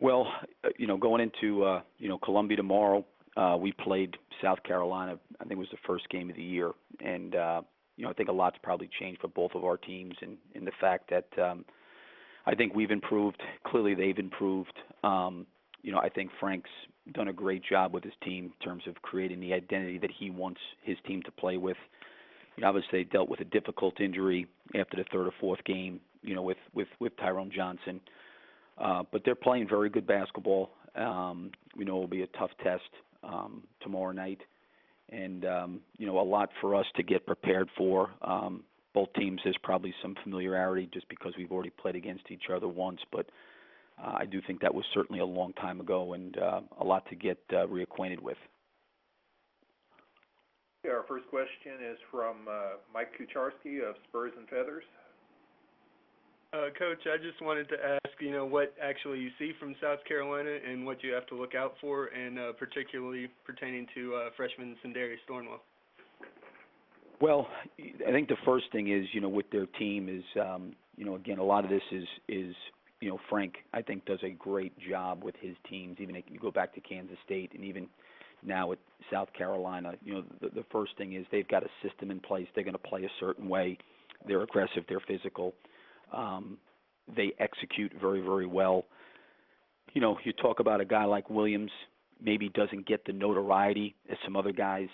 Well, going into Columbia tomorrow, we played South Carolina. I think it was the first game of the year, and I think a lot's probably changed for both of our teams, in the fact that I think we've improved. Clearly, they've improved. I think Frank's done a great job with his team in terms of creating the identity that he wants his team to play with. Obviously, they dealt with a difficult injury after the third or fourth game, with Tyrone Johnson. But they're playing very good basketball. We know it will be a tough test tomorrow night. And, a lot for us to get prepared for. Both teams, there's probably some familiarity just because we've already played against each other once. But I do think that was certainly a long time ago and a lot to get reacquainted with. Yeah, our first question is from Mike Kucharski of Spurs and Feathers. Coach, I just wanted to ask, what actually you see from South Carolina and what you have to look out for, and particularly pertaining to freshman Sindari Stornwell. Well, I think the first thing is, with their team is, again, a lot of this is Frank, I think, does a great job with his teams. Even if you go back to Kansas State and even now at South Carolina, the first thing is they've got a system in place. They're going to play a certain way. They're aggressive. They're physical. They execute very, very well. You talk about a guy like Williams, maybe doesn't get the notoriety as some other guys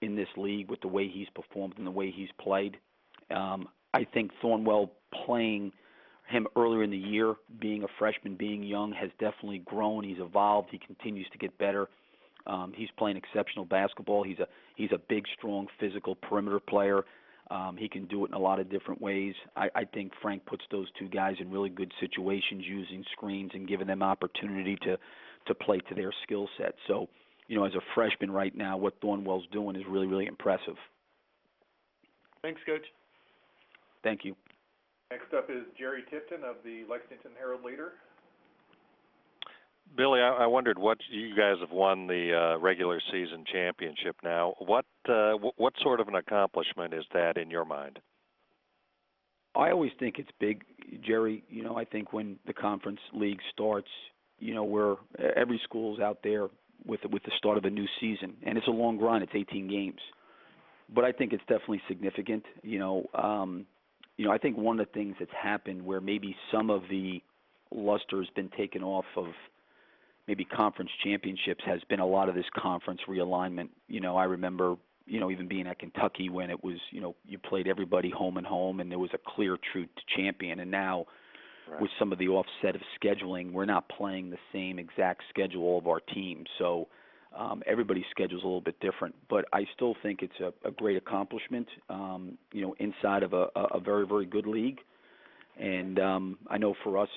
in this league with the way he's performed and the way he's played. I think Thornwell playing him earlier in the year, being a freshman, being young, has definitely grown. He's evolved. He continues to get better. He's playing exceptional basketball. He's a big, strong, physical perimeter player. He can do it in a lot of different ways. I think Frank puts those two guys in really good situations using screens and giving them opportunity to play to their skill set. So, as a freshman right now, what Thornwell's doing is really, really impressive. Thanks, Coach. Thank you. Next up is Jerry Tipton of the Lexington Herald-Leader. Billy, I wondered what you guys have won the regular season championship now. What sort of an accomplishment is that in your mind? I always think it's big, Jerry. I think when the conference league starts, where every school's out there with the start of a new season, and it's a long run. It's 18 games, but I think it's definitely significant. I think one of the things that's happened where maybe some of the luster has been taken off of maybe conference championships has been a lot of this conference realignment. I remember, even being at Kentucky when it was, you played everybody home and home and there was a clear true champion. And now with some of the offset of scheduling, we're not playing the same exact schedule of our team. So everybody's schedule is a little bit different. But I still think it's a great accomplishment, inside of a very, very good league. And I know for us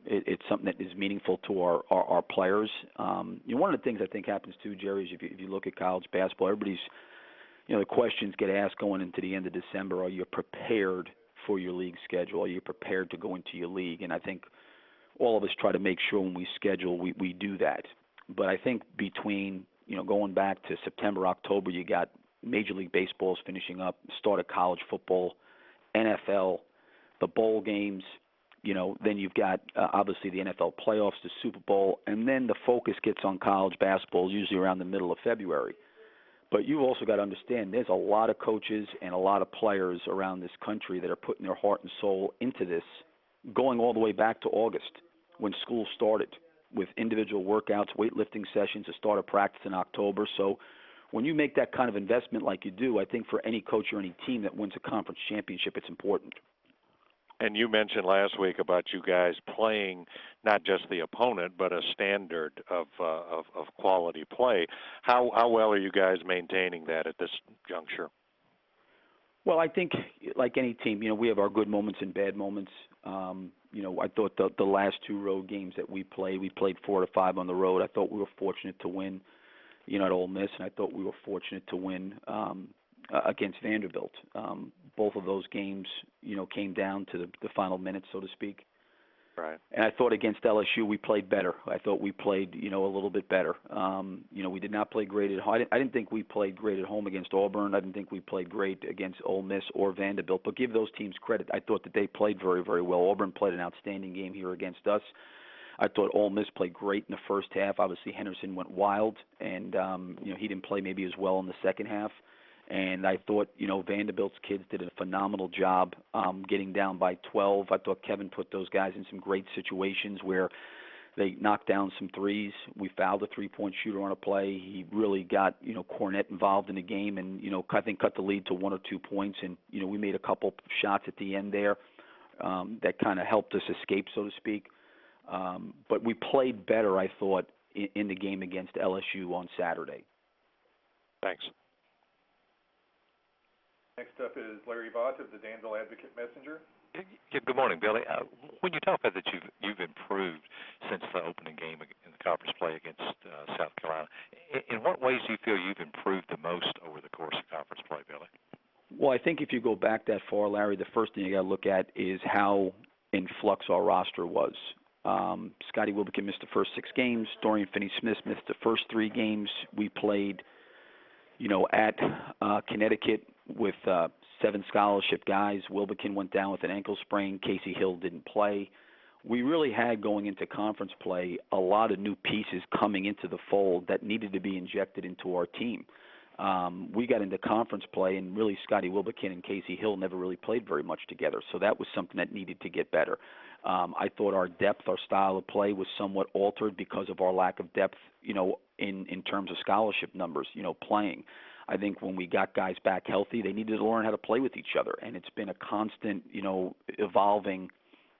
it's something that is meaningful to our players. One of the things I think happens too, Jerry, is if you look at college basketball, everybody's, the questions get asked going into the end of December, are you prepared for your league schedule? Are you prepared to go into your league? And I think all of us try to make sure when we schedule, we do that. But I think between, going back to September, October, you got Major League Baseball's finishing up, start of college football, NFL, the bowl games. Then you've got obviously the NFL playoffs, the Super Bowl, and then the focus gets on college basketball usually around the middle of February. But you've also got to understand there's a lot of coaches and a lot of players around this country that are putting their heart and soul into this, going all the way back to August when school started with individual workouts, weightlifting sessions, the start of practice in October. So when you make that kind of investment like you do, I think for any coach or any team that wins a conference championship, it's important. And you mentioned last week about you guys playing not just the opponent, but a standard of quality play. How well are you guys maintaining that at this juncture? Well, I think like any team, we have our good moments and bad moments. I thought the last two road games that we played 4 to 5 on the road. I thought we were fortunate to win, at Ole Miss, and I thought we were fortunate to win against Vanderbilt. Both of those games, came down to the final minutes, so to speak. Right. And I thought against LSU we played better. I thought we played, a little bit better. We did not play great at home. I didn't think we played great at home against Auburn. I didn't think we played great against Ole Miss or Vanderbilt. But give those teams credit. I thought that they played very, very well. Auburn played an outstanding game here against us. I thought Ole Miss played great in the first half. Obviously, Henderson went wild, and he didn't play maybe as well in the second half. And I thought, Vanderbilt's kids did a phenomenal job getting down by 12. I thought Kevin put those guys in some great situations where they knocked down some threes. We fouled a three-point shooter on a play. He really got, Cornette involved in the game and, I think cut the lead to 1 or 2 points. And, we made a couple shots at the end there that kind of helped us escape, so to speak. But we played better, I thought, in the game against LSU on Saturday. Thanks. Next up is Larry Vaught of the Danville Advocate-Messenger. Yeah, good morning, Billy. When you talk about that you've improved since the opening game in the conference play against South Carolina, in what ways do you feel you've improved the most over the course of conference play, Billy? Well, I think if you go back that far, Larry, the first thing you got to look at is how in flux our roster was. Scotty Wilbekin missed the first 6 games. Dorian Finney-Smith missed the first 3 games. We played, at Connecticut with 7 scholarship guys. Wilbekin went down with an ankle sprain. Casey Hill didn't play. We really had, going into conference play, a lot of new pieces coming into the fold that needed to be injected into our team. We got into conference play, and really Scotty Wilbekin and Casey Hill never really played very much together, so that was something that needed to get better. I thought our depth, our style of play was somewhat altered because of our lack of depth, in terms of scholarship numbers, playing. I think when we got guys back healthy, they needed to learn how to play with each other, and it's been a constant, evolving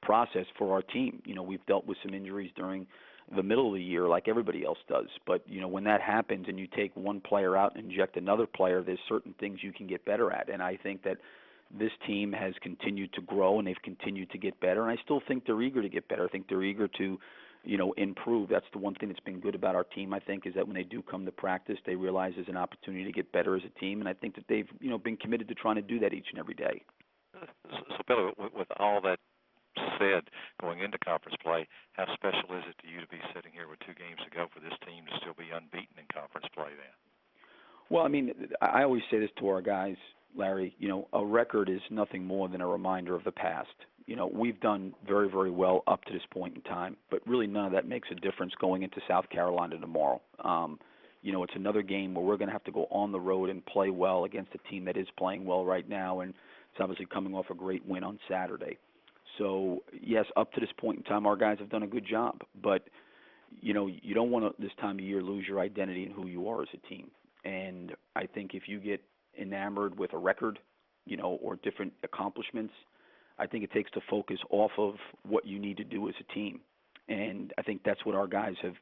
process for our team. We've dealt with some injuries during the middle of the year like everybody else does, but, when that happens and you take one player out and inject another player, there's certain things you can get better at, and I think that this team has continued to grow and they've continued to get better, and I still think they're eager to get better. I think they're eager to improve. That's the one thing that's been good about our team, I think, is that when they do come to practice, they realize there's an opportunity to get better as a team, and I think that they've, been committed to trying to do that each and every day. So Billy, with all that said, going into conference play, how special is it to you to be sitting here with 2 games to go for this team to still be unbeaten in conference play then? Well, I always say this to our guys, Larry, a record is nothing more than a reminder of the past. We've done very, very well up to this point in time, but really none of that makes a difference going into South Carolina tomorrow. It's another game where we're going to have to go on the road and play well against a team that is playing well right now, and it's obviously coming off a great win on Saturday. So, yes, up to this point in time, our guys have done a good job, but, you don't want to, this time of year, lose your identity in who you are as a team. And I think if you get enamored with a record, or different accomplishments, I think it takes the focus off of what you need to do as a team. And I think that's what our guys have,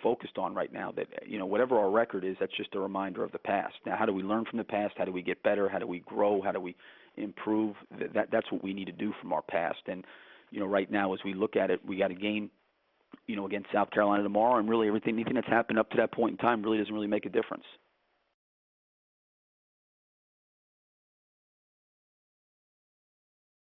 focused on right now, that, whatever our record is, that's just a reminder of the past. Now, how do we learn from the past? How do we get better? How do we grow? How do we improve? That's what we need to do from our past. And, right now, as we look at it, we got a game, against South Carolina tomorrow, and really anything that's happened up to that point in time really doesn't really make a difference.